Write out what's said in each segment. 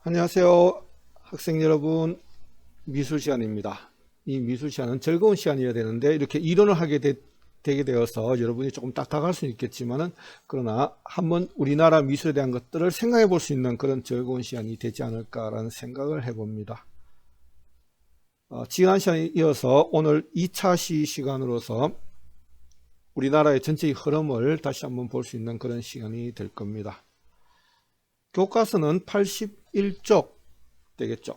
안녕하세요. 학생 여러분, 미술 시간입니다. 이 미술 시간은 즐거운 시간이어야 되는데 이렇게 이론을 되게 되어서 여러분이 조금 딱딱할 수 있겠지만은 그러나 한번 우리나라 미술에 대한 것들을 생각해 볼 수 있는 그런 즐거운 시간이 되지 않을까라는 생각을 해봅니다. 지난 시간에 이어서 오늘 2차 시간으로서 우리나라의 전체의 흐름을 다시 한번 볼 수 있는 그런 시간이 될 겁니다. 교과서는 81쪽 되겠죠.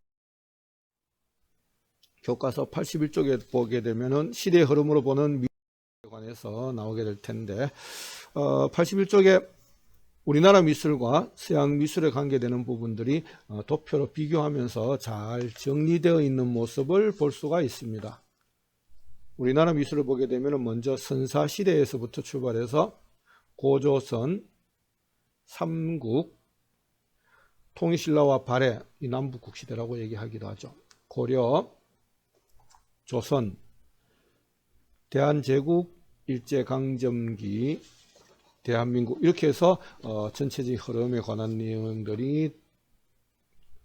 교과서 81쪽에 보게 되면은 시대의 흐름으로 보는 미술에 관해서 나오게 될 텐데, 81쪽에 우리나라 미술과 서양 미술에 관계되는 부분들이 도표로 비교하면서 잘 정리되어 있는 모습을 볼 수가 있습니다. 우리나라 미술을 보게 되면 먼저 선사시대에서부터 출발해서 고조선, 삼국, 통일신라와 발해, 이 남북국시대라고 얘기하기도 하죠. 고려, 조선, 대한제국, 일제강점기, 대한민국 이렇게 해서 전체적인 흐름에 관한 내용들이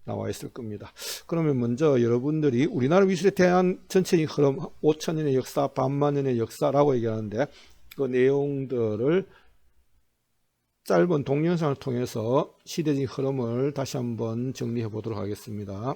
나와 있을 겁니다. 그러면 먼저 여러분들이 우리나라 미술에 대한 전체적인 흐름, 5천년의 역사, 반만년의 역사라고 얘기하는데 그 내용들을 짧은 동영상을 통해서 시대적인 흐름을 다시 한번 정리해 보도록 하겠습니다.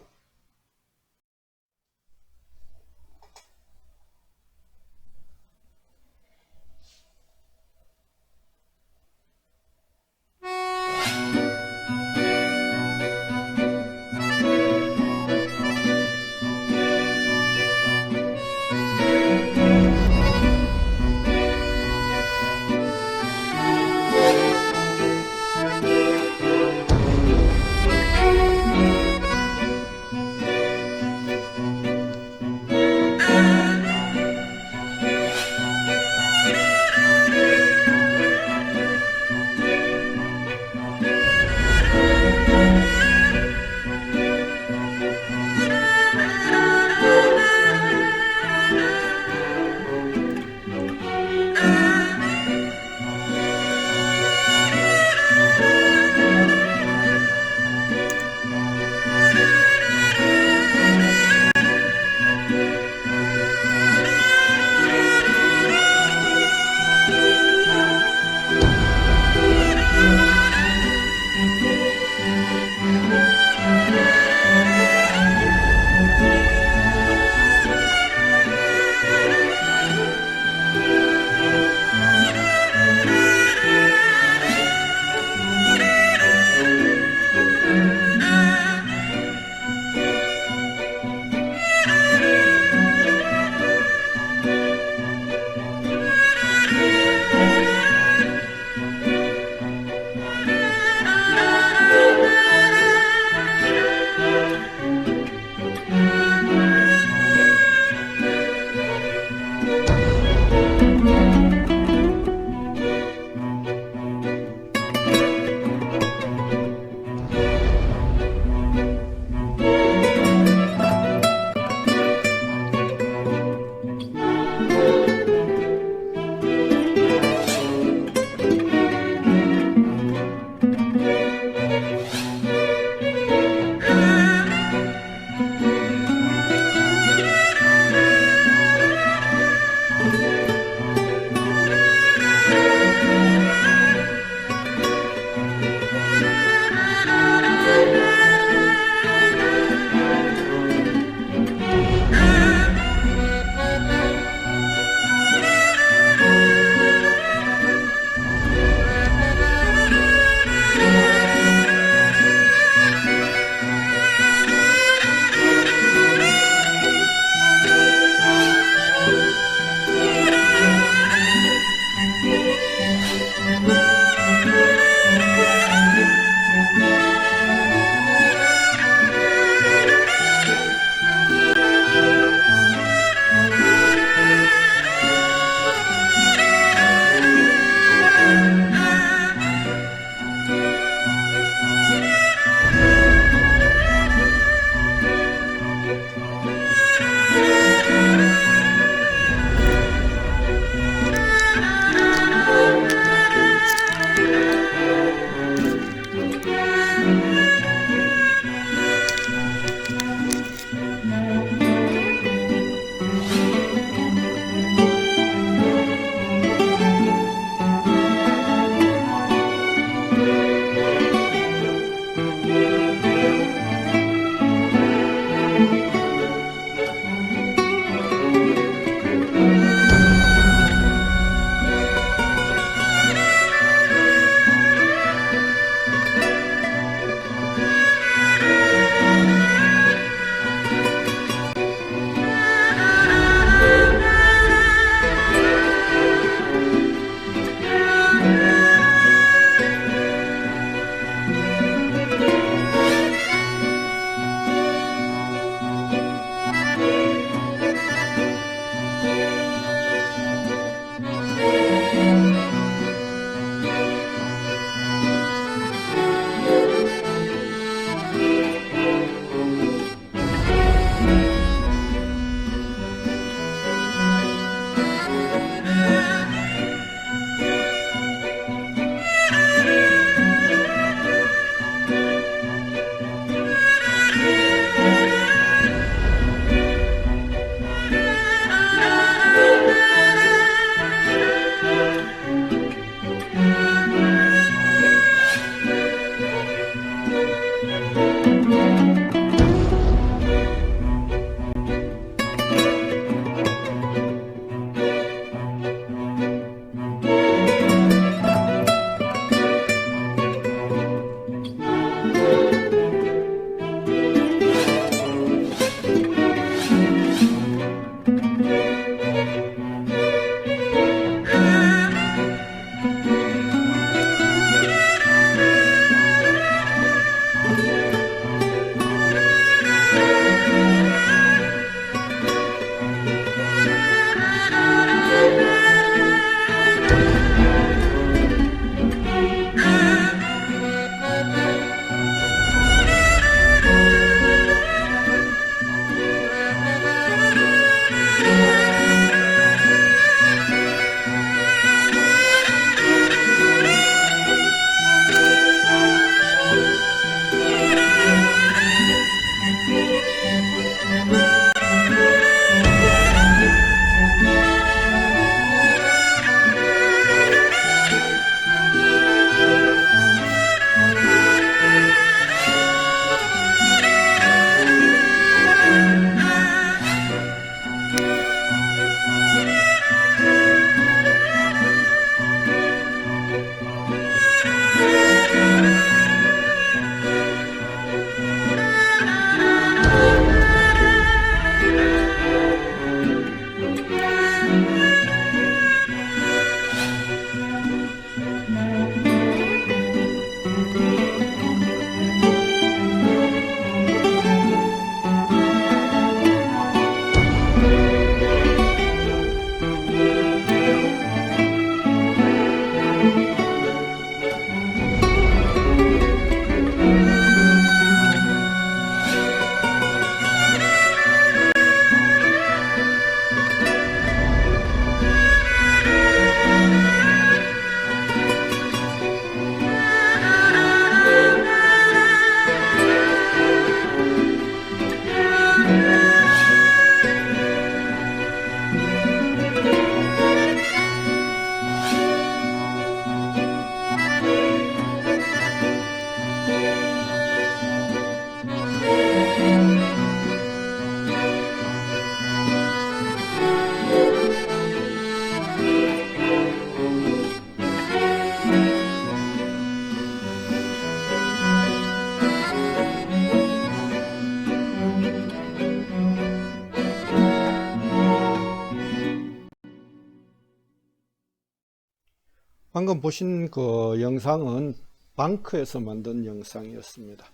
방금 보신 그 영상은 방크에서 만든 영상이었습니다.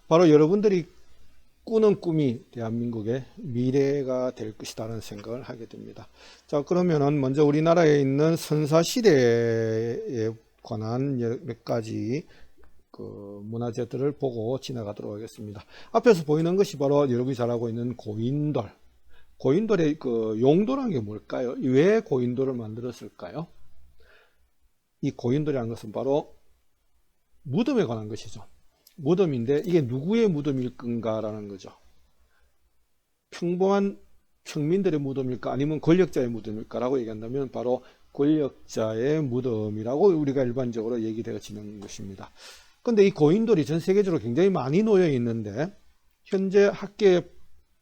바로 여러분들이 꾸는 꿈이 대한민국의 미래가 될 것이라는 생각을 하게 됩니다. 자, 그러면은 먼저 우리나라에 있는 선사시대에 관한 몇 가지 그 문화재들을 보고 지나가도록 하겠습니다. 앞에서 보이는 것이 바로 여러분이 잘 알고 있는 고인돌. 고인돌의 그 용도란 게 뭘까요? 왜 고인돌을 만들었을까요? 이 고인돌이라는 것은 바로 무덤에 관한 것이죠. 무덤인데 이게 누구의 무덤일 건가라는 거죠. 평범한 평민들의 무덤일까 아니면 권력자의 무덤일까라고 얘기한다면 바로 권력자의 무덤이라고 우리가 일반적으로 얘기되어지는 것입니다. 근데 이 고인돌이 전 세계적으로 굉장히 많이 놓여 있는데 현재 학계에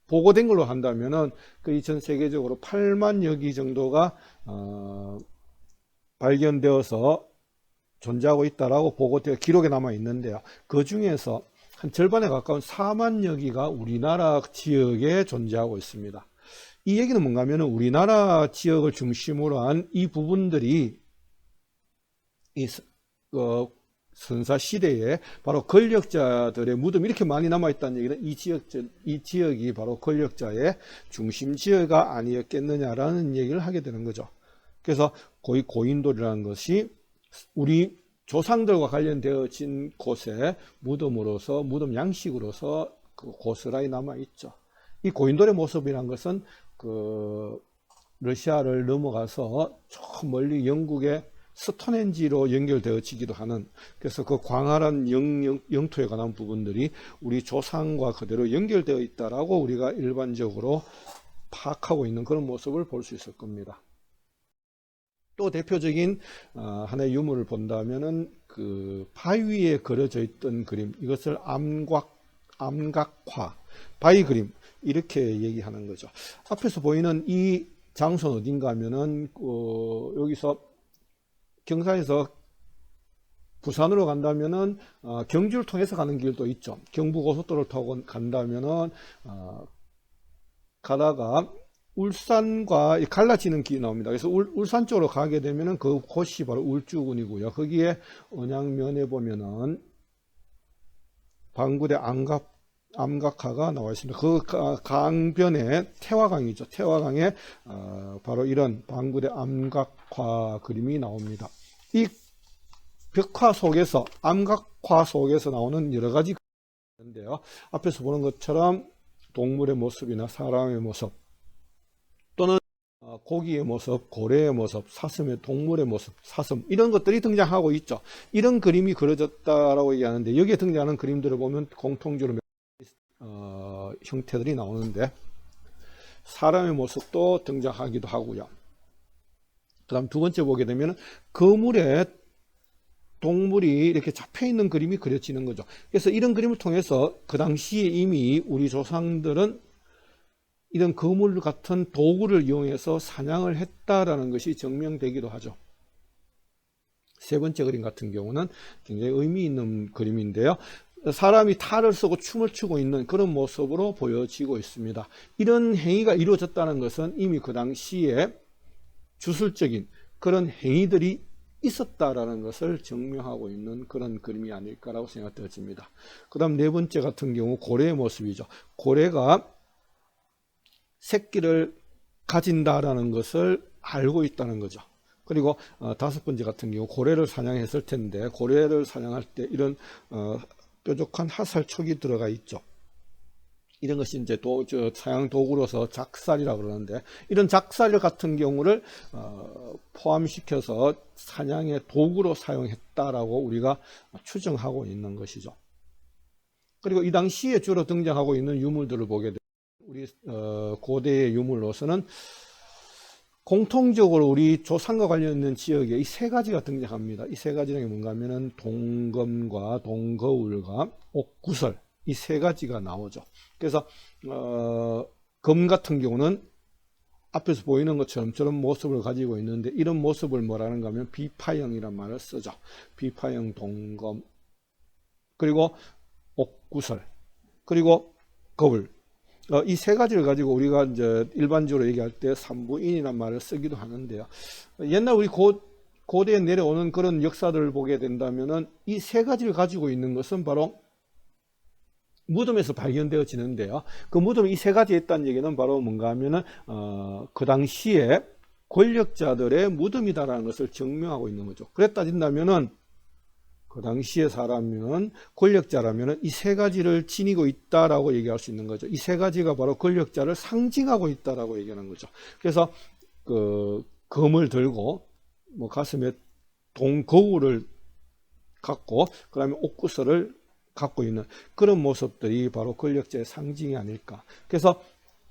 보고된 걸로 한다면은 거의 전 세계적으로 8만여 기 정도가 발견되어서 존재하고 있다라고 보고되어 기록에 남아 있는데요. 그 중에서 한 절반에 가까운 4만여 기가 우리나라 지역에 존재하고 있습니다. 이 얘기는 뭔가 하면 우리나라 지역을 중심으로 한 이 부분들이 이 선사 시대에 바로 권력자들의 무덤이 이렇게 많이 남아 있다는 얘기는 이 지역이 바로 권력자의 중심 지역가 아니었겠느냐라는 얘기를 하게 되는 거죠. 그래서 거의 고인돌이라는 것이 우리 조상들과 관련되어진 곳에 무덤으로서 무덤 양식으로서 그 고스란히 남아 있죠. 이 고인돌의 모습이란 것은 그 러시아를 넘어가서 저 멀리 영국의 스톤헨지로 연결되어지기도 하는, 그래서 그 광활한 영토에 관한 부분들이 우리 조상과 그대로 연결되어 있다라고 우리가 일반적으로 파악하고 있는 그런 모습을 볼 수 있을 겁니다. 또 대표적인 하나의 유물을 본다면은 그 바위에 그려져 있던 그림, 이것을 암각화, 바위 그림 이렇게 얘기하는 거죠. 앞에서 보이는 이 장소는 어딘가 하면은 여기서 경산에서 부산으로 간다면은 경주를 통해서 가는 길도 있죠. 경부고속도로를 타고 간다면은 가다가 울산과 갈라지는 길이 나옵니다. 그래서 울산 쪽으로 가게 되면은 그 곳이 바로 울주군이고요. 거기에 언양면에 보면은 방구대 암각화가 나와 있습니다. 그 강변에 태화강이죠. 태화강에 바로 이런 방구대 암각화 그림이 나옵니다. 이 벽화 속에서, 암각화 속에서 나오는 여러 가지 그림인데요. 앞에서 보는 것처럼 동물의 모습이나 사람의 모습, 또는 고기의 모습, 고래의 모습, 사슴의 동물의 모습, 사슴, 이런 것들이 등장하고 있죠. 이런 그림이 그려졌다라고 얘기하는데, 여기에 등장하는 그림들을 보면 공통적으로 형태들이 나오는데, 사람의 모습도 등장하기도 하고요. 그 다음 두 번째 보게 되면 그물에 동물이 이렇게 잡혀 있는 그림이 그려지는 거죠. 그래서 이런 그림을 통해서 그 당시에 이미 우리 조상들은 이런 그물 같은 도구를 이용해서 사냥을 했다라는 것이 증명되기도 하죠. 세 번째 그림 같은 경우는 굉장히 의미 있는 그림인데요. 사람이 탈을 쓰고 춤을 추고 있는 그런 모습으로 보여지고 있습니다. 이런 행위가 이루어졌다는 것은 이미 그 당시에 주술적인 그런 행위들이 있었다라는 것을 증명하고 있는 그런 그림이 아닐까라고 생각되어집니다. 그 다음 네 번째 같은 경우 고래의 모습이죠. 고래가 새끼를 가진다라는 것을 알고 있다는 거죠. 그리고 다섯 번째 같은 경우 고래를 사냥했을 텐데, 고래를 사냥할 때 이런 뾰족한 화살촉이 들어가 있죠. 이런 것이 이제 사냥 도구로서 작살이라고 그러는데, 이런 작살 같은 경우를 포함시켜서 사냥의 도구로 사용했다라고 우리가 추정하고 있는 것이죠. 그리고 이 당시에 주로 등장하고 있는 유물들을 보게 되면 우리 고대의 유물로서는 공통적으로 우리 조상과 관련 있는 지역에 이 세 가지가 등장합니다. 이 세 가지는 뭔가 하면은 동검과 동거울과 옥구설, 이 세 가지가 나오죠. 그래서 검 같은 경우는 앞에서 보이는 것처럼 저런 모습을 가지고 있는데, 이런 모습을 뭐라는가 하면 비파형이란 말을 쓰죠. 비파형 동검, 그리고 옥구설, 그리고 거울, 이 세 가지를 가지고 우리가 이제 일반적으로 얘기할 때 산부인이란 말을 쓰기도 하는데요. 옛날 우리 고대에 내려오는 그런 역사를 보게 된다면은 이 세 가지를 가지고 있는 것은 바로 무덤에서 발견되어지는데요. 그 무덤이 이 세 가지에 있다는 얘기는 바로 뭔가 하면은 그 당시에 권력자들의 무덤이다라는 것을 증명하고 있는 거죠. 그랬 따진다면은 그 당시의 사람은 권력자라면은 이 세 가지를 지니고 있다라고 얘기할 수 있는 거죠. 이 세 가지가 바로 권력자를 상징하고 있다라고 얘기하는 거죠. 그래서 그 검을 들고 뭐 가슴에 동거울을 갖고 그다음에 옥구슬을 갖고 있는 그런 모습들이 바로 권력자의 상징이 아닐까. 그래서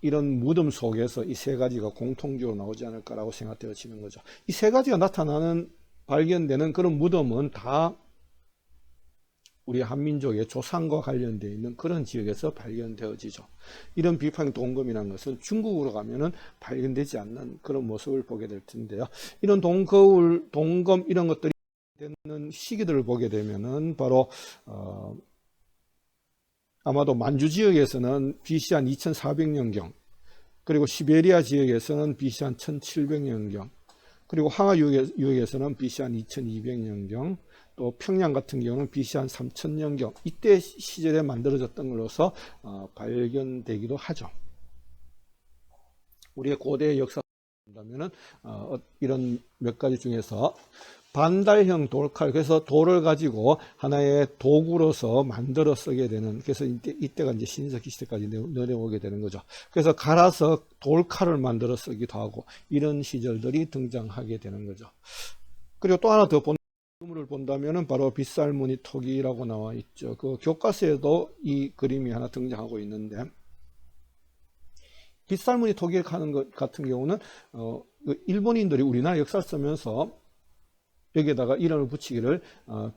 이런 무덤 속에서 이 세 가지가 공통적으로 나오지 않을까라고 생각되어지는 거죠. 이 세 가지가 나타나는 발견되는 그런 무덤은 다 우리 한민족의 조상과 관련되어 있는 그런 지역에서 발견되어지죠. 이런 비판 동검이라는 것은 중국으로 가면은 발견되지 않는 그런 모습을 보게 될 텐데요. 이런 동거울, 동검 이런 것들이 되는 시기들을 보게 되면은 바로 아마도 만주 지역에서는 BC 한 2400년경, 그리고 시베리아 지역에서는 BC 한 1700년경, 그리고 황하 유역에서는 BC 한 2200년경, 또 평양 같은 경우는 BC 한 3000년경, 이때 시절에 만들어졌던 것으로서 발견되기도 하죠. 우리의 고대 역사를 본다면은 이런 몇 가지 중에서 반달형 돌칼, 그래서 돌을 가지고 하나의 도구로서 만들어 쓰게 되는, 그래서 이때가 이제 신석기 시대까지 내려오게 되는 거죠. 그래서 갈아서 돌칼을 만들어 쓰기도 하고 이런 시절들이 등장하게 되는 거죠. 그리고 또 하나 더 그림을 본다면은 바로 빗살무늬 토기라고 나와 있죠. 그 교과서에도 이 그림이 하나 등장하고 있는데, 빗살무늬 토기를 하는 것 같은 경우는 일본인들이 우리나라 역사를 쓰면서 여기에다가 이름을 붙이기를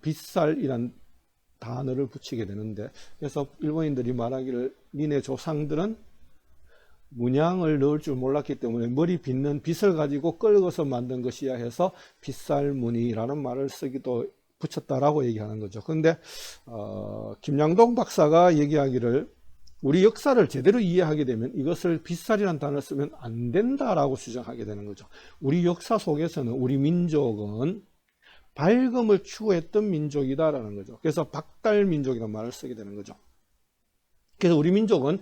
빗살이란 단어를 붙이게 되는데, 그래서 일본인들이 말하기를 니네 조상들은 문양을 넣을 줄 몰랐기 때문에 머리 빗는 빗을 가지고 끌어서 만든 것이야 해서 빗살무늬라는 말을 쓰기도 붙였다라고 얘기하는 거죠. 그런데 김양동 박사가 얘기하기를 우리 역사를 제대로 이해하게 되면 이것을 빗살이라는 단어를 쓰면 안 된다라고 주장하게 되는 거죠. 우리 역사 속에서는 우리 민족은 밝음을 추구했던 민족이다라는 거죠. 그래서 박달민족이라는 말을 쓰게 되는 거죠. 그래서 우리 민족은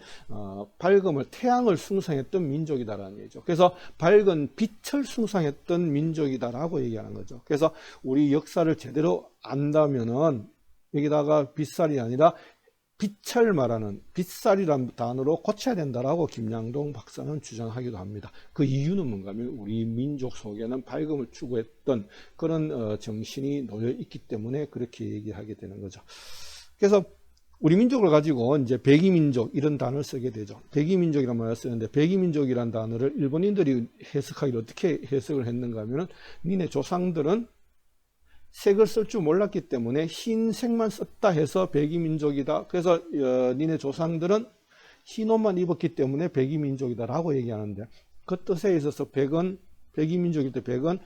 밝음을, 태양을 숭상했던 민족이다라는 얘기죠. 그래서 밝은 빛을 숭상했던 민족이다라고 얘기하는 거죠. 그래서 우리 역사를 제대로 안다면은 여기다가 빗살이 아니라 빛을 말하는 빗살이라는 단어로 고쳐야 된다라고 김양동 박사는 주장하기도 합니다. 그 이유는 뭔가 하면 우리 민족 속에는 밝음을 추구했던 그런 정신이 놓여 있기 때문에 그렇게 얘기하게 되는 거죠. 그래서 우리 민족을 가지고 이제 백이민족 이런 단어를 쓰게 되죠. 백이민족이라는 말을 쓰는데, 백이민족이라는 단어를 일본인들이 해석하기를 어떻게 해석을 했는가 하면은 니네 조상들은 색을 쓸 줄 몰랐기 때문에 흰색만 썼다 해서 백이민족이다. 그래서 니네 조상들은 흰 옷만 입었기 때문에 백이민족이다 라고 얘기하는데, 그 뜻에 있어서 백이민족일 때 백은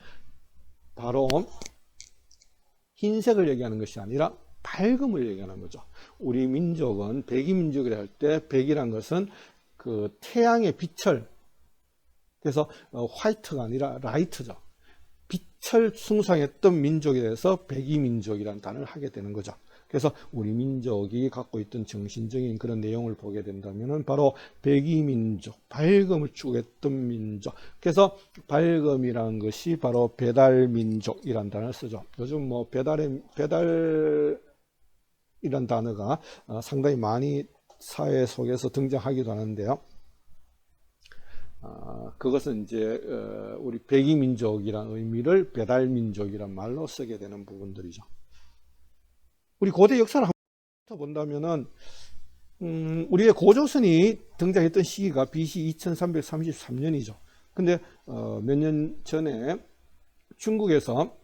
바로 흰색을 얘기하는 것이 아니라 밝음을 얘기하는 거죠. 우리 민족은 백이민족이라 할 때 백이란 것은 그 태양의 빛을, 그래서 화이트가 아니라 라이트죠. 빛을 숭상했던 민족에 대해서 백이민족이라는 단어를 하게 되는 거죠. 그래서 우리 민족이 갖고 있던 정신적인 그런 내용을 보게 된다면 바로 백이민족, 밝음을 추구했던 민족. 그래서 밝음이라는 것이 바로 배달민족이라는 단어를 쓰죠. 요즘 뭐 배달이란 단어가 상당히 많이 사회 속에서 등장하기도 하는데요. 그것은 이제 우리 백이민족이라는 의미를 배달민족이란 말로 쓰게 되는 부분들이죠. 우리 고대 역사를 한번 본다면은 우리의 고조선이 등장했던 시기가 BC 2333년이죠. 근데 몇 년 전에 중국에서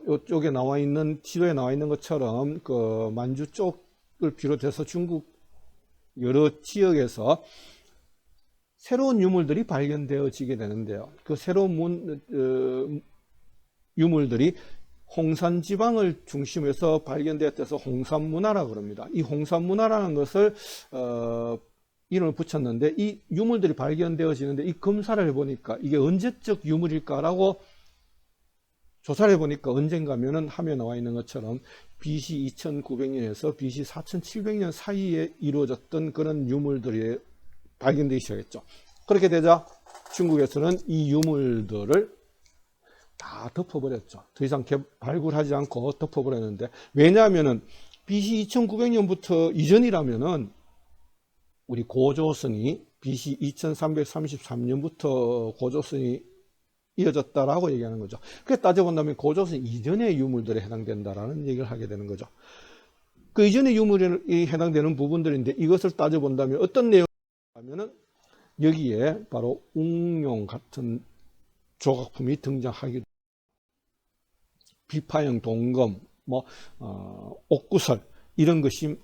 이쪽에 나와 있는 지도에 나와 있는 것처럼 그 만주 쪽을 비롯해서 중국 여러 지역에서 새로운 유물들이 발견되어지게 되는데요. 그 새로운 유물들이 홍산 지방을 중심에서 발견되었다서 홍산문화라고 그럽니다. 이 홍산문화라는 것을 이름을 붙였는데 이 유물들이 발견되어지는데 이 검사를 해보니까 이게 언제적 유물일까라고 조사를 해보니까 언젠가면은 함에 나와 있는 것처럼 BC 2900년에서 BC 4700년 사이에 이루어졌던 그런 유물들이 발견되기 시작했죠. 그렇게 되자 중국에서는 이 유물들을 다 덮어버렸죠. 더 이상 발굴하지 않고 덮어버렸는데, 왜냐하면은 BC 2900년부터 이전이라면은 우리 고조선이 BC 2333년부터 고조선이 이어졌다라고 얘기하는 거죠. 그래서 따져본다면 고조선 이전의 유물들에 해당된다라는 얘기를 하게 되는 거죠. 그 이전의 유물에 해당되는 부분들인데 이것을 따져본다면 어떤 내용이냐면은 여기에 바로 웅룡 같은 조각품이 등장하기도, 비파형 동검, 옥구설 이런 것이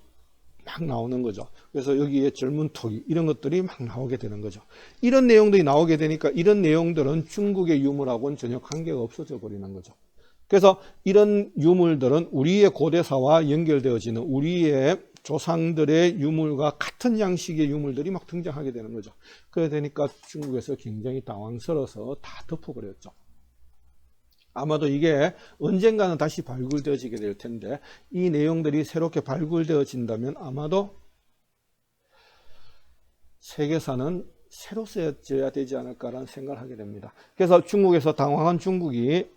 막 나오는 거죠. 그래서 여기에 젊은 토기 이런 것들이 막 나오게 되는 거죠. 이런 내용들이 나오게 되니까 이런 내용들은 중국의 유물하고는 전혀 관계가 없어져 버리는 거죠. 그래서 이런 유물들은 우리의 고대사와 연결되어지는 우리의 조상들의 유물과 같은 양식의 유물들이 막 등장하게 되는 거죠. 그래 되니까 중국에서 굉장히 당황스러워서 다 덮어버렸죠. 아마도 이게 언젠가는 다시 발굴되어지게 될 텐데 이 내용들이 새롭게 발굴되어진다면 아마도 세계사는 새로 쓰여져야 되지 않을까라는 생각을 하게 됩니다. 그래서 중국에서 당황한 중국이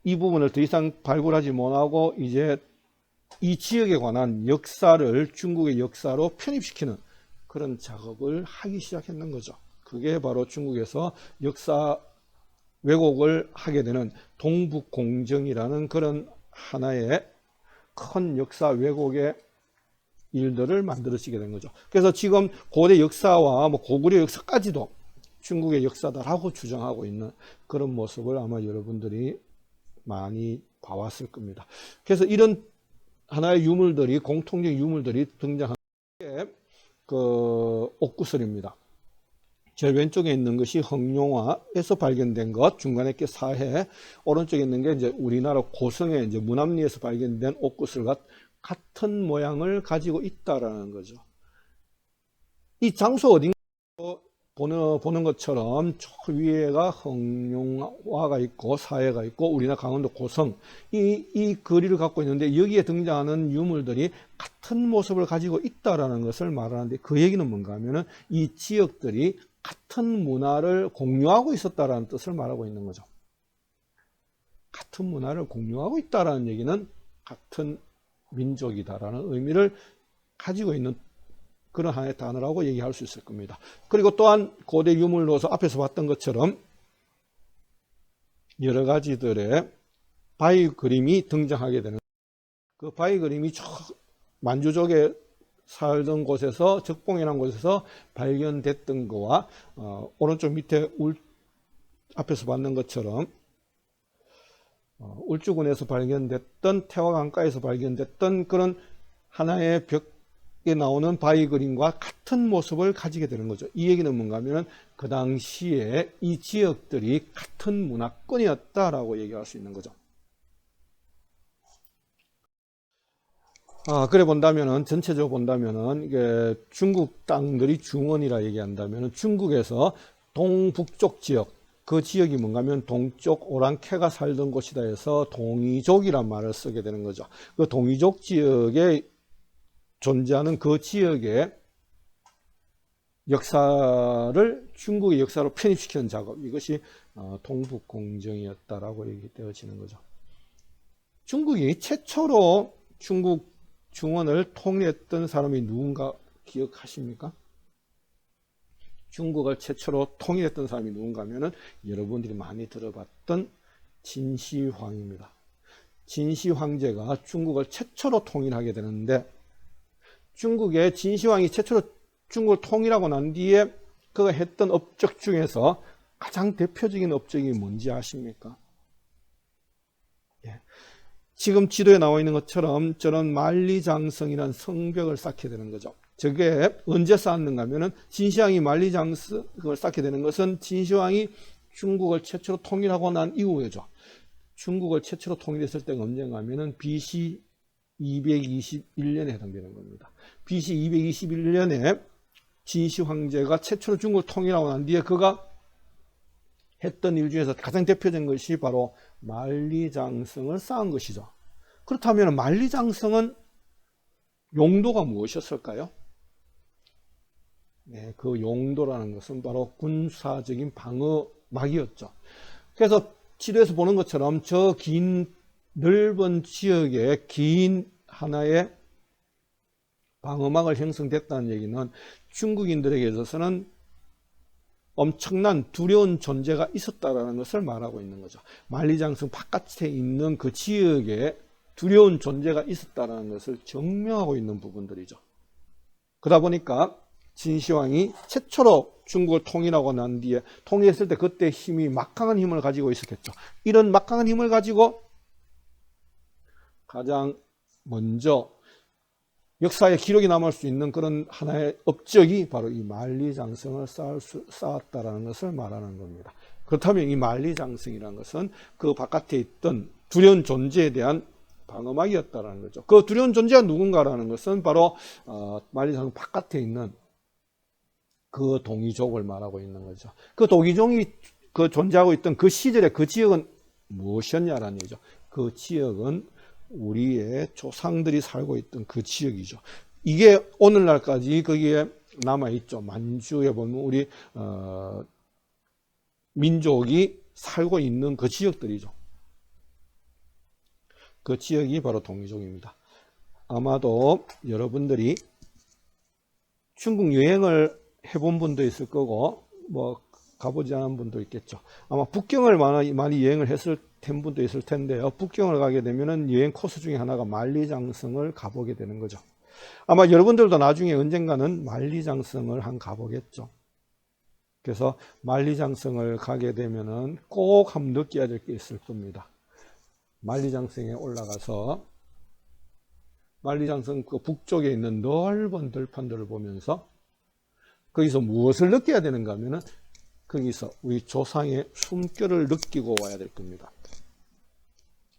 이 부분을 더 이상 발굴하지 못하고 이제 이 지역에 관한 역사를 중국의 역사로 편입시키는 그런 작업을 하기 시작했는 거죠. 그게 바로 중국에서 역사 왜곡을 하게 되는 동북공정이라는 그런 하나의 큰 역사 왜곡의 일들을 만들어지게 된 거죠. 그래서 지금 고대 역사와 고구려 역사까지도 중국의 역사다라고 주장하고 있는 그런 모습을 아마 여러분들이 많이 봐왔을 겁니다. 그래서 이런 하나의 유물들이, 공통적 유물들이 등장하는 게 그 옥구설입니다. 제일 왼쪽에 있는 것이 헝룡화에서 발견된 것, 중간에 게 사해, 오른쪽에 있는 게 이제 우리나라 고성의 이제 문암리에서 발견된 옥구설과 같은 모양을 가지고 있다라는 거죠. 이 장소 어딘가 보는 것처럼 저 위에가 헝룡화가 있고 사해가 있고 우리나라 강원도 고성 이 거리를 갖고 있는데 여기에 등장하는 유물들이 같은 모습을 가지고 있다라는 것을 말하는데 그 얘기는 뭔가 하면은 이 지역들이 같은 문화를 공유하고 있었다라는 뜻을 말하고 있는 거죠. 같은 문화를 공유하고 있다라는 얘기는 같은 민족이다라는 의미를 가지고 있는 그런 하나의 단어라고 얘기할 수 있을 겁니다. 그리고 또한 고대 유물로서 앞에서 봤던 것처럼 여러 가지들의 바위 그림이 등장하게 되는, 그 바위 그림이 저 만주족에 살던 곳에서, 적봉이라는 곳에서 발견됐던 거와 오른쪽 밑에 앞에서 봤는 것처럼 울주군에서 발견됐던, 태화강가에서 발견됐던 그런 하나의 벽에 나오는 바위 그림과 같은 모습을 가지게 되는 거죠. 이 얘기는 뭔가 하면 그 당시에 이 지역들이 같은 문화권이었다라고 얘기할 수 있는 거죠. 그래 본다면은, 전체적으로 본다면은, 이게 중국 땅들이 중원이라 얘기한다면은 중국에서 동북쪽 지역, 그 지역이 뭔가 하면 동쪽 오랑캐가 살던 곳이다 해서 동이족이란 말을 쓰게 되는 거죠. 그 동이족 지역에 존재하는 그 지역의 역사를 중국의 역사로 편입시키는 작업, 이것이 동북공정이었다라고 얘기되어지는 거죠. 중국이 최초로 중국 중원을 통일했던 사람이 누군가 기억하십니까? 중국을 최초로 통일했던 사람이 누군가 하면은 여러분들이 많이 들어봤던 진시황입니다. 진시황제가 중국을 최초로 통일하게 되는데, 중국의 진시황이 최초로 중국을 통일하고 난 뒤에 그가 했던 업적 중에서 가장 대표적인 업적이 뭔지 아십니까? 예. 지금 지도에 나와 있는 것처럼 저런 만리장성이라는 성벽을 쌓게 되는 거죠. 저게 언제 쌓았는가 하면은 진시황이 만리장성을 쌓게 되는 것은 진시황이 중국을 최초로 통일하고 난 이후에죠. 중국을 최초로 통일했을 때가 언젠가 하면은 BC 221년에 해당되는 겁니다. BC 221년에 진시 황제가 최초로 중국을 통일하고 난 뒤에 그가 했던 일 중에서 가장 대표적인 것이 바로 만리장성을 쌓은 것이죠. 그렇다면 만리장성은 용도가 무엇이었을까요? 네, 그 용도라는 것은 바로 군사적인 방어막이었죠. 그래서 지도에서 보는 것처럼 저 긴 넓은 지역에 긴 하나의 방어막을 형성됐다는 얘기는 중국인들에게 있어서는 엄청난 두려운 존재가 있었다는 것을 말하고 있는 거죠. 만리장성 바깥에 있는 그 지역에 두려운 존재가 있었다는 것을 증명하고 있는 부분들이죠. 그러다 보니까 진시황이 최초로 중국을 통일하고 난 뒤에 통일했을 때 그때 힘이 막강한 힘을 가지고 있었겠죠. 이런 막강한 힘을 가지고 가장 먼저 역사에 기록이 남을 수 있는 그런 하나의 업적이 바로 이 만리장성을 쌓았다라는 것을 말하는 겁니다. 그렇다면 이 만리장성이라는 것은 그 바깥에 있던 두려운 존재에 대한 방어막이었다라는 거죠. 그 두려운 존재가 누군가라는 것은 바로 만리장성 바깥에 있는 그 동이족을 말하고 있는 거죠. 그 동이족이 그 존재하고 있던 그 시절의 그 지역은 무엇이었냐라는 얘기죠. 그 지역은 우리의 조상들이 살고 있던 그 지역이죠. 이게 오늘날까지 거기에 남아있죠. 만주에 보면 우리 민족이 살고 있는 그 지역들이죠. 그 지역이 바로 동이족입니다. 아마도 여러분들이 중국 여행을 해본 분도 있을 거고 뭐 가보지 않은 분도 있겠죠. 아마 북경을 많이 여행을 했을 분도 있을 텐데요. 북경을 가게 되면은 여행 코스 중에 하나가 만리장성을 가보게 되는 거죠. 아마 여러분들도 나중에 언젠가는 만리장성을 한 가보겠죠. 그래서 만리장성을 가게 되면은 꼭 한번 느껴야 될 게 있을 겁니다. 만리장성에 올라가서 만리장성 그 북쪽에 있는 넓은 들판들을 보면서 거기서 무엇을 느껴야 되는가 하면은 거기서 우리 조상의 숨결을 느끼고 와야 될 겁니다.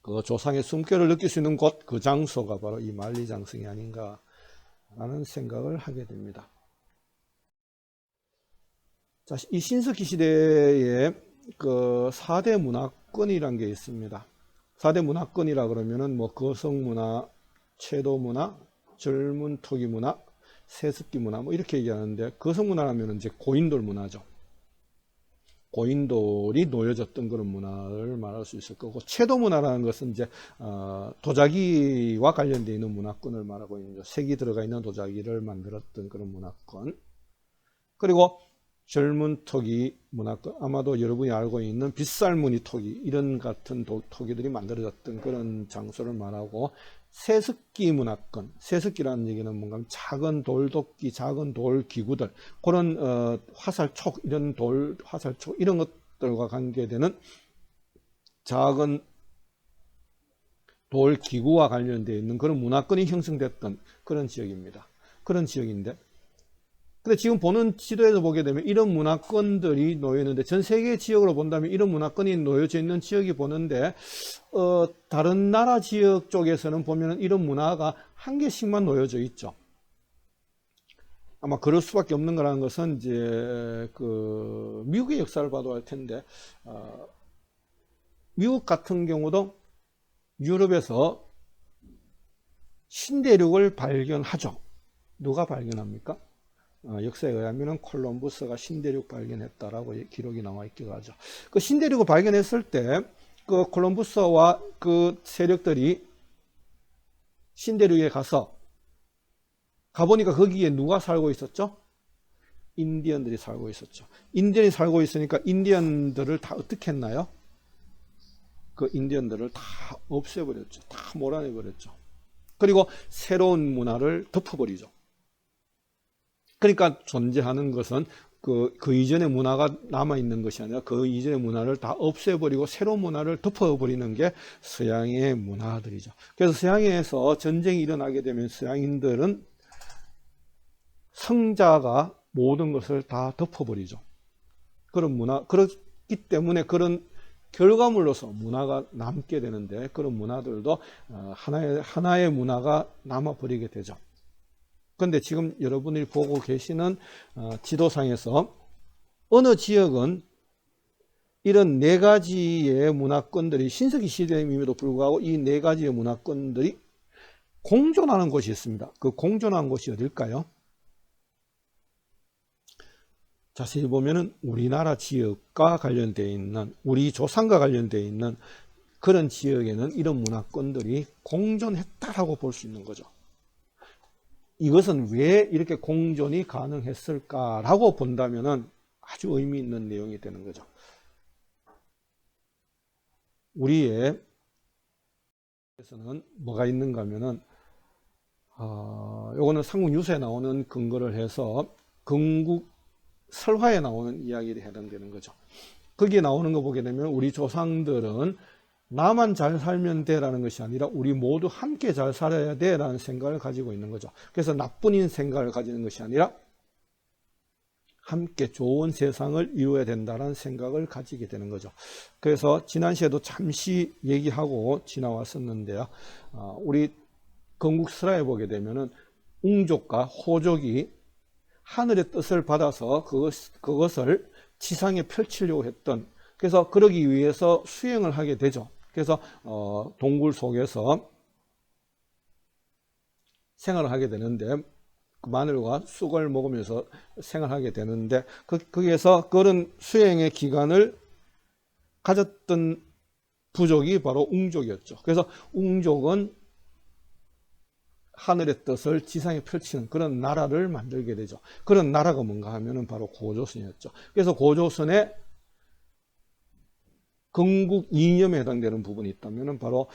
그 조상의 숨결을 느낄 수 있는 곳, 그 장소가 바로 이 만리장성이 아닌가라는 생각을 하게 됩니다. 자, 이 신석기 시대에 그 4대 문화권이라는 게 있습니다. 4대 문화권이라 그러면은 뭐 거성문화, 채도문화, 젊은토기문화, 세습기 문화 뭐 이렇게 얘기하는데 거성문화라면 이제 고인돌 문화죠. 고인돌이 놓여졌던 그런 문화를 말할 수 있을 거고, 채도 문화라는 것은 이제 도자기와 관련되어 있는 문화권을 말하고 있는 거죠. 색이 들어가 있는 도자기를 만들었던 그런 문화권. 그리고 젊은 토기 문화권, 아마도 여러분이 알고 있는 빗살무늬 토기, 이런 같은 토기들이 만들어졌던 그런 장소를 말하고, 세습기 문화권, 세습기라는 얘기는 뭔가 작은 돌도끼, 작은 돌 기구들, 그런 화살촉, 이런 돌 화살촉 이런 것들과 관계되는 작은 돌 기구와 관련되어 있는 그런 문화권이 형성됐던 그런 지역입니다. 그런 지역인데, 근데 지금 보는 지도에서 보게 되면 이런 문화권들이 놓여 있는데, 전 세계 지역으로 본다면 이런 문화권이 놓여져 있는 지역이 보는데, 다른 나라 지역 쪽에서는 보면 이런 문화가 한 개씩만 놓여져 있죠. 아마 그럴 수밖에 없는 거라는 것은 이제 그 미국의 역사를 봐도 알 텐데, 미국 같은 경우도 유럽에서 신대륙을 발견하죠. 누가 발견합니까? 역사에 의하면 콜럼부스가 신대륙 발견했다라고 기록이 나와 있기도 하죠. 그 신대륙을 발견했을 때 그 콜럼부스와 그 세력들이 신대륙에 가보니까 거기에 누가 살고 있었죠? 인디언들이 살고 있었죠. 인디언이 살고 있으니까 인디언들을 다 어떻게 했나요? 그 인디언들을 다 없애버렸죠. 다 몰아내버렸죠. 그리고 새로운 문화를 덮어버리죠. 그러니까 존재하는 것은 그 이전의 문화가 남아있는 것이 아니라 그 이전의 문화를 다 없애버리고 새로운 문화를 덮어버리는 게 서양의 문화들이죠. 그래서 서양에서 전쟁이 일어나게 되면 서양인들은 성자가 모든 것을 다 덮어버리죠. 그런 문화, 그렇기 때문에 그런 결과물로서 문화가 남게 되는데, 그런 문화들도 하나의 문화가 남아버리게 되죠. 근데 지금 여러분이 보고 계시는 지도상에서 어느 지역은 이런 네 가지의 문화권들이 신석기 시대임에도 불구하고 이 네 가지의 문화권들이 공존하는 곳이 있습니다. 그 공존한 곳이 어딜까요? 자세히 보면은 우리나라 지역과 관련되어 있는, 우리 조상과 관련되어 있는 그런 지역에는 이런 문화권들이 공존했다라고 볼 수 있는 거죠. 이것은 왜 이렇게 공존이 가능했을까라고 본다면은 아주 의미 있는 내용이 되는 거죠. 우리의 에서는 뭐가 있는가 하면은 요거는 삼국유사에 나오는 근거를 해서 건국 설화에 나오는 이야기에 해당되는 거죠. 거기에 나오는 거 보게 되면 우리 조상들은 나만 잘 살면 돼라는 것이 아니라 우리 모두 함께 잘 살아야 돼라는 생각을 가지고 있는 거죠. 그래서 나뿐인 생각을 가지는 것이 아니라 함께 좋은 세상을 이루어야 된다는 생각을 가지게 되는 거죠. 그래서 지난 시에도 잠시 얘기하고 지나왔었는데요. 우리 건국설화에 보게 되면은 웅족과 호족이 하늘의 뜻을 받아서 그것을 지상에 펼치려고 했던, 그래서 그러기 위해서 수행을 하게 되죠. 그래서 동굴 속에서 생활을 하게 되는데 마늘과 쑥을 먹으면서 생활하게 되는데 거기에서 그런 수행의 기간을 가졌던 부족이 바로 웅족이었죠. 그래서 웅족은 하늘의 뜻을 지상에 펼치는 그런 나라를 만들게 되죠. 그런 나라가 뭔가 하면은 바로 고조선이었죠. 그래서 고조선의 건국 이념에 해당되는 부분이 있다면은 바로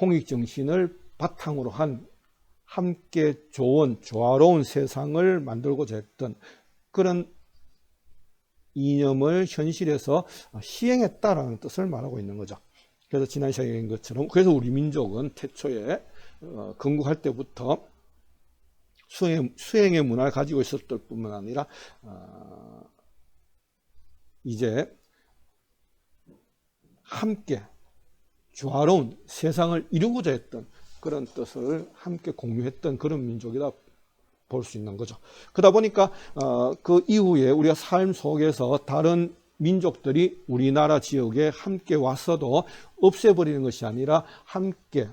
홍익정신을 바탕으로 한 함께 좋은 조화로운 세상을 만들고자 했던 그런 이념을 현실에서 시행했다라는 뜻을 말하고 있는 거죠. 그래서 지난 시간에 얘기한 것처럼 그래서 우리 민족은 태초에 건국할 때부터 수행의 문화를 가지고 있었을 뿐만 아니라 이제 함께 조화로운 세상을 이루고자 했던 그런 뜻을 함께 공유했던 그런 민족이다 볼 수 있는 거죠. 그러다 보니까 그 이후에 우리가 삶 속에서 다른 민족들이 우리나라 지역에 함께 왔어도 없애버리는 것이 아니라 함께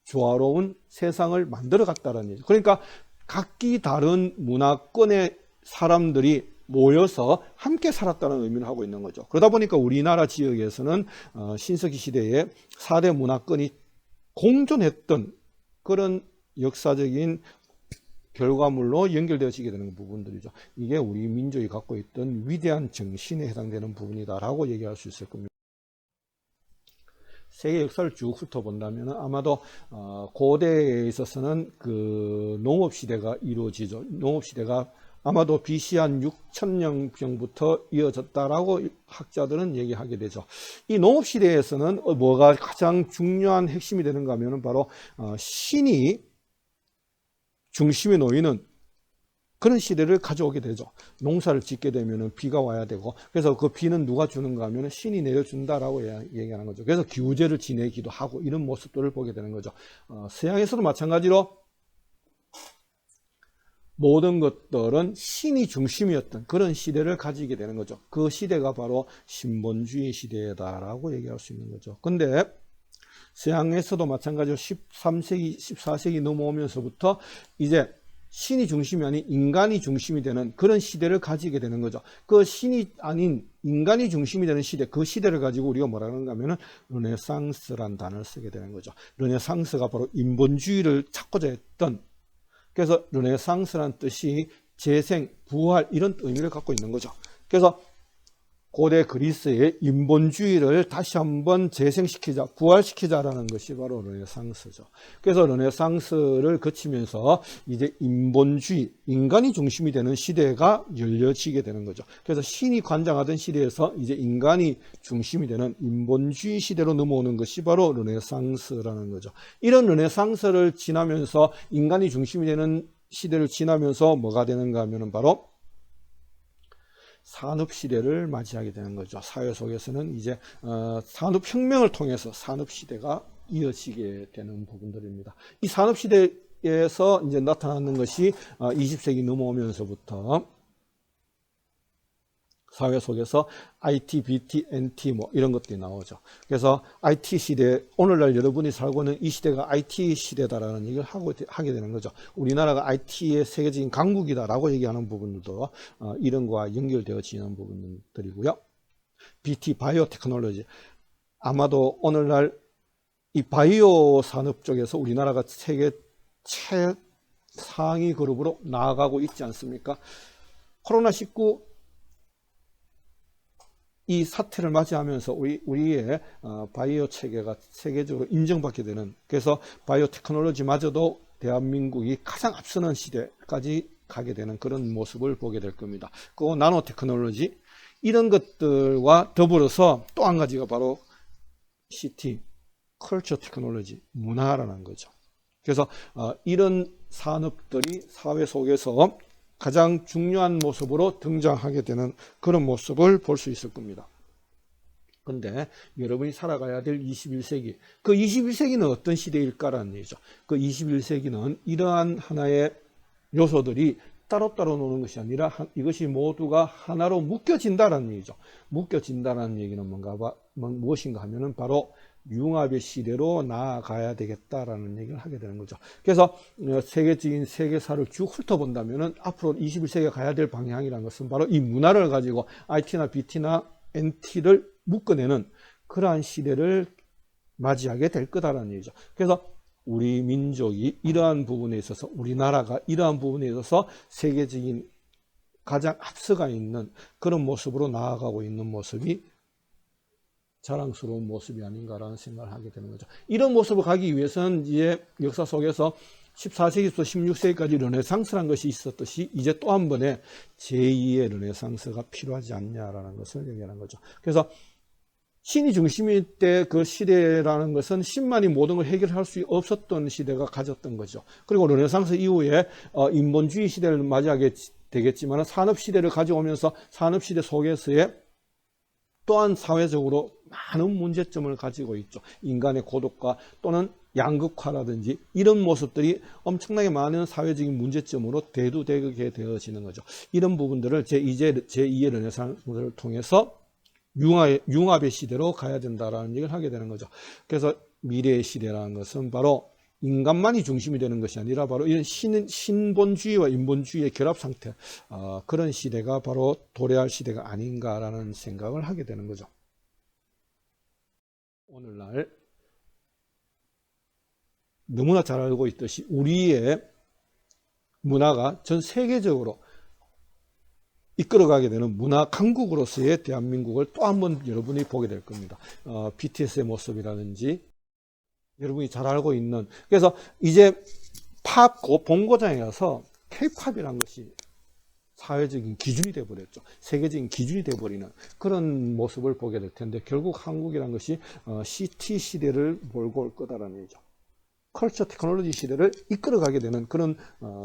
조화로운 세상을 만들어 갔다는 얘기죠. 그러니까 각기 다른 문화권의 사람들이 모여서 함께 살았다는 의미를 하고 있는 거죠. 그러다 보니까 우리나라 지역에서는 신석기 시대에 4대 문화권이 공존했던 그런 역사적인 결과물로 연결되어지게 되는 부분들이죠. 이게 우리 민족이 갖고 있던 위대한 정신에 해당되는 부분이다라고 얘기할 수 있을 겁니다. 세계 역사를 쭉 훑어본다면 아마도 고대에 있어서는 그 농업시대가 이루어지죠. 농업시대가 아마도 BC 한 6,000년경부터 이어졌다라고 학자들은 얘기하게 되죠. 이 농업시대에서는 뭐가 가장 중요한 핵심이 되는가 하면 바로 신이 중심에 놓이는 그런 시대를 가져오게 되죠. 농사를 짓게 되면 비가 와야 되고, 그래서 그 비는 누가 주는가 하면 신이 내려준다라고 얘기하는 거죠. 그래서 기우제를 지내기도 하고 이런 모습들을 보게 되는 거죠. 서양에서도 마찬가지로 모든 것들은 신이 중심이었던 그런 시대를 가지게 되는 거죠. 그 시대가 바로 신본주의 시대다라고 얘기할 수 있는 거죠. 근데 서양에서도 마찬가지로 13세기, 14세기 넘어오면서부터 이제 신이 중심이 아닌 인간이 중심이 되는 그런 시대를 가지게 되는 거죠. 그 신이 아닌 인간이 중심이 되는 시대, 그 시대를 가지고 우리가 뭐라 그러는가 하면은 르네상스란 단어를 쓰게 되는 거죠. 르네상스가 바로 인본주의를 찾고자 했던, 그래서 르네상스란 뜻이 재생, 부활 이런 의미를 갖고 있는 거죠. 그래서 고대 그리스의 인본주의를 다시 한번 재생시키자, 부활시키자라는 것이 바로 르네상스죠. 그래서 르네상스를 거치면서 이제 인본주의, 인간이 중심이 되는 시대가 열려지게 되는 거죠. 그래서 신이 관장하던 시대에서 이제 인간이 중심이 되는 인본주의 시대로 넘어오는 것이 바로 르네상스라는 거죠. 이런 르네상스를 지나면서 인간이 중심이 되는 시대를 지나면서 뭐가 되는가 하면은 바로 산업시대를 맞이하게 되는 거죠. 사회 속에서는 이제 산업혁명을 통해서 산업시대가 이어지게 되는 부분들입니다. 이 산업시대 시대에서 이제 나타나는 것이 20세기 넘어오면서부터 사회 속에서 IT, BT, NT 뭐 이런 것들이 나오죠. 그래서 IT 시대, 오늘날 여러분이 살고 있는 이 시대가 IT 시대다라는 얘기를 하게 되는 거죠. 우리나라가 IT의 세계적인 강국이다라고 얘기하는 부분들도 이런 거와 연결되어지는 부분들이고요. BT, 바이오 테크놀로지. 아마도 오늘날 이 바이오 산업 쪽에서 우리나라가 세계 최상위 그룹으로 나아가고 있지 않습니까? 코로나19 이 사태를 맞이하면서 우리의 바이오 체계가 세계적으로 인정받게 되는, 그래서 바이오 테크놀로지마저도 대한민국이 가장 앞서는 시대까지 가게 되는 그런 모습을 보게 될 겁니다. 그 나노 테크놀로지 이런 것들과 더불어서 또 한 가지가 바로 CT, 컬처 테크놀로지, 문화라는 거죠. 그래서 이런 산업들이 사회 속에서 가장 중요한 모습으로 등장하게 되는 그런 모습을 볼 수 있을 겁니다. 근데 여러분이 살아가야 될 21세기, 그 21세기는 어떤 시대일까라는 얘기죠. 그 21세기는 이러한 하나의 요소들이 따로따로 노는 것이 아니라 이것이 모두가 하나로 묶여진다는 얘기죠. 묶여진다는 얘기는 무엇인가 하면은 바로 융합의 시대로 나아가야 되겠다라는 얘기를 하게 되는 거죠. 그래서 세계적인 세계사를 쭉 훑어본다면은 앞으로 21세기에 가야 될 방향이라는 것은 바로 이 문화를 가지고 IT나 BT나 NT를 묶어내는 그러한 시대를 맞이하게 될 거다라는 얘기죠. 그래서 우리 민족이 이러한 부분에 있어서, 우리나라가 이러한 부분에 있어서 세계적인 가장 앞서가 있는 그런 모습으로 나아가고 있는 모습이 자랑스러운 모습이 아닌가라는 생각을 하게 되는 거죠. 이런 모습을 가기 위해서는 이제 역사 속에서 14세기부터 16세기까지 르네상스라는 것이 있었듯이 이제 또 한 번의 제2의 르네상스가 필요하지 않냐라는 것을 얘기하는 거죠. 그래서 신이 중심일 때 그 시대라는 것은 신만이 모든 걸 해결할 수 없었던 시대가 가졌던 거죠. 그리고 르네상스 이후에 인본주의 시대를 맞이하게 되겠지만 산업시대를 가져오면서 산업시대 속에서의 또한 사회적으로 많은 문제점을 가지고 있죠. 인간의 고독과 또는 양극화라든지 이런 모습들이 엄청나게 많은 사회적인 문제점으로 대두되게 되어지는 거죠. 이런 부분들을 제2의 르네상스를 통해서 융합의 시대로 가야 된다라는 얘기를 하게 되는 거죠. 그래서 미래의 시대라는 것은 바로 인간만이 중심이 되는 것이 아니라 바로 이런 신본주의와 인본주의의 결합 상태, 그런 시대가 바로 도래할 시대가 아닌가라는 생각을 하게 되는 거죠. 오늘날 너무나 잘 알고 있듯이 우리의 문화가 전 세계적으로 이끌어가게 되는 문화 강국으로서의 대한민국을 또 한 번 여러분이 보게 될 겁니다. BTS의 모습이라든지 여러분이 잘 알고 있는, 그래서 이제 팝 본고장에 가서 K-팝이라는 것이 사회적인 기준이 되어버렸죠. 세계적인 기준이 되어버리는 그런 모습을 보게 될 텐데, 결국 한국이라는 것이 CT 시대를 몰고 올 거다라는 얘기죠. 컬처 테크놀로지 시대를 이끌어가게 되는 그런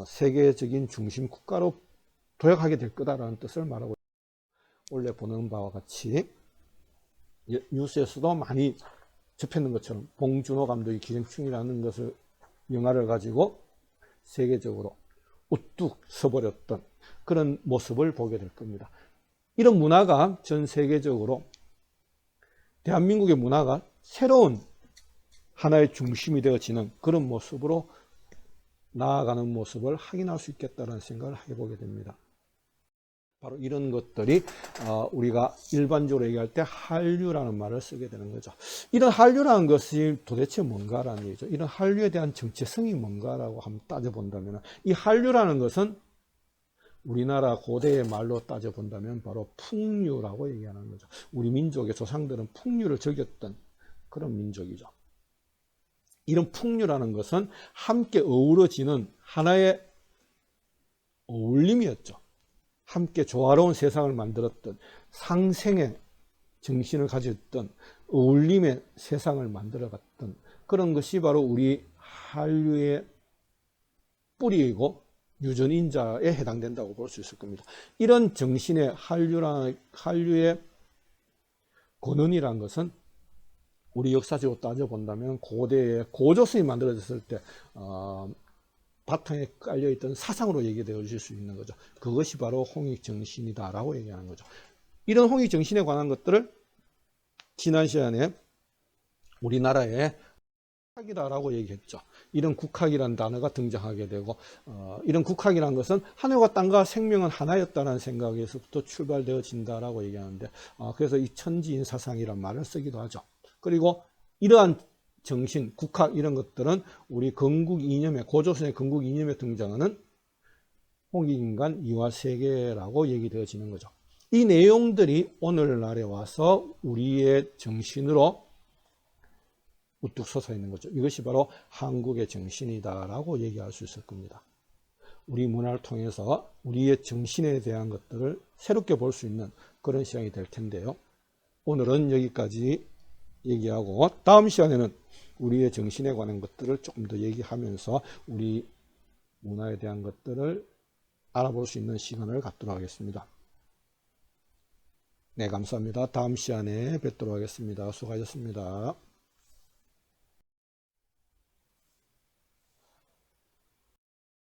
세계적인 중심 국가로 도약하게 될 거다라는 뜻을 말하고, 원래 보는 바와 같이 뉴스에서도 많이 접했는 것처럼 봉준호 감독이 기생충이라는 것을 영화를 가지고 세계적으로 우뚝 서버렸던 그런 모습을 보게 될 겁니다. 이런 문화가 전 세계적으로 대한민국의 문화가 새로운 하나의 중심이 되어지는 그런 모습으로 나아가는 모습을 확인할 수 있겠다는 생각을 해보게 됩니다. 바로 이런 것들이 우리가 일반적으로 얘기할 때 한류라는 말을 쓰게 되는 거죠. 이런 한류라는 것이 도대체 뭔가라는 얘기죠. 이런 한류에 대한 정체성이 뭔가라고 한번 따져본다면, 이 한류라는 것은 우리나라 고대의 말로 따져본다면 바로 풍류라고 얘기하는 거죠. 우리 민족의 조상들은 풍류를 즐겼던 그런 민족이죠. 이런 풍류라는 것은 함께 어우러지는 하나의 어울림이었죠. 함께 조화로운 세상을 만들었던, 상생의 정신을 가졌던, 어울림의 세상을 만들어갔던 그런 것이 바로 우리 한류의 뿌리이고 유전인자에 해당된다고 볼 수 있을 겁니다. 이런 정신의 한류의 근원이라는 것은 우리 역사적으로 따져본다면 고대의 고조선이 만들어졌을 때 바탕에 깔려있던 사상으로 얘기되어 줄 수 있는 거죠. 그것이 바로 홍익정신이다라고 얘기하는 거죠. 이런 홍익정신에 관한 것들을 지난 시간에 우리나라의 국학이다라고 얘기했죠. 이런 국학이라는 단어가 등장하게 되고 이런 국학이라는 것은 하늘과 땅과 생명은 하나였다는 생각에서부터 출발되어진다라고 얘기하는데 그래서 이 천지인 사상이란 말을 쓰기도 하죠. 그리고 이러한 정신, 국학 이런 것들은 우리 건국 이념에 고조선의 건국 이념에 등장하는 홍익인간 이화세계라고 얘기되어지는 거죠. 이 내용들이 오늘날에 와서 우리의 정신으로 우뚝 솟아 있는 거죠. 이것이 바로 한국의 정신이다라고 얘기할 수 있을 겁니다. 우리 문화를 통해서 우리의 정신에 대한 것들을 새롭게 볼 수 있는 그런 시간이 될 텐데요. 오늘은 여기까지 얘기하고 다음 시간에는 우리의 정신에 관한 것들을 조금 더 얘기하면서 우리 문화에 대한 것들을 알아볼 수 있는 시간을 갖도록 하겠습니다. 네, 감사합니다. 다음 시간에 뵙도록 하겠습니다. 수고하셨습니다.